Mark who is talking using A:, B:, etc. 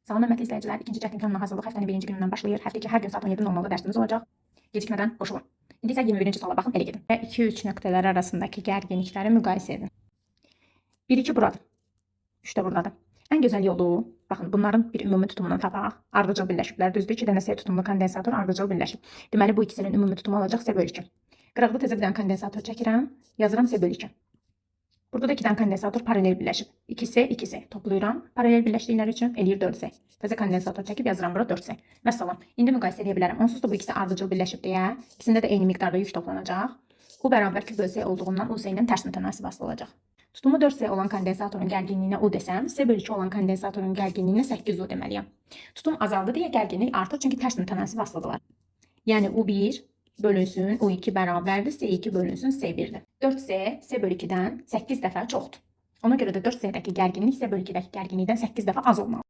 A: Salam hörmətli izləyicilər, ikinci cəhd imtahanına hazırlıq həftənin birinci günündən başlayır. Həftəki hər gün saat 17:00-da dərsimiz olacaq. Gecikmədən qoşulun. İndi isə 21-ci suala baxın, elə gedin. Və 2-3 nöqtələr arasındakı gərginlikləri müqayisə edin. 1-2 buradır. 3 də buradadır. Ən gözəl yolu, baxın, bunların bir ümumi tutumunu tapaq. Ardıcıl birləşiblər, düzdür? 2 dənə S tutumlu kondensator ardıcıl birləşib. Deməli, bu ikisinin ümumi tutumu olacaq S/2. Qıraqda təzə bir dənə kondensator çəkirəm, yazıram S/2. Burada da 2 dənə kondensator paralel birləşib. 2S, 2S toplayıram. Paralel birləşdikləri üçün eləyir 4S. Təzə kondensator çəkib yazıram bura 4S. Vəssalam. İndi müqayisə edə bilərəm. Onsuz da bu ikisi ardıcıl birləşib deyə, ikisində də eyni miqdarda yük toplanacaq. U bərabər Q bölü S olduğundan U S ilə tərs mütənasib asılı olacaq. Tutumu 4S olan kondensatorun gərginliyinə U desəm, S/2 olan kondensatorun gərginliyinə 8U deməliyəm. Tutum azaldı deyə gərginlik artır, çünki tərs mütənasib asılıdırlar. Yəni U1 bölünsün U2 bərabərdir, S2 bölünsün S1-dir. 4S S/2-dən 8 dəfə çoxdur. Ona görə də 4S-dəki gərginlik S/2-dəki gərginlikdən 8 dəfə az olmalıdır.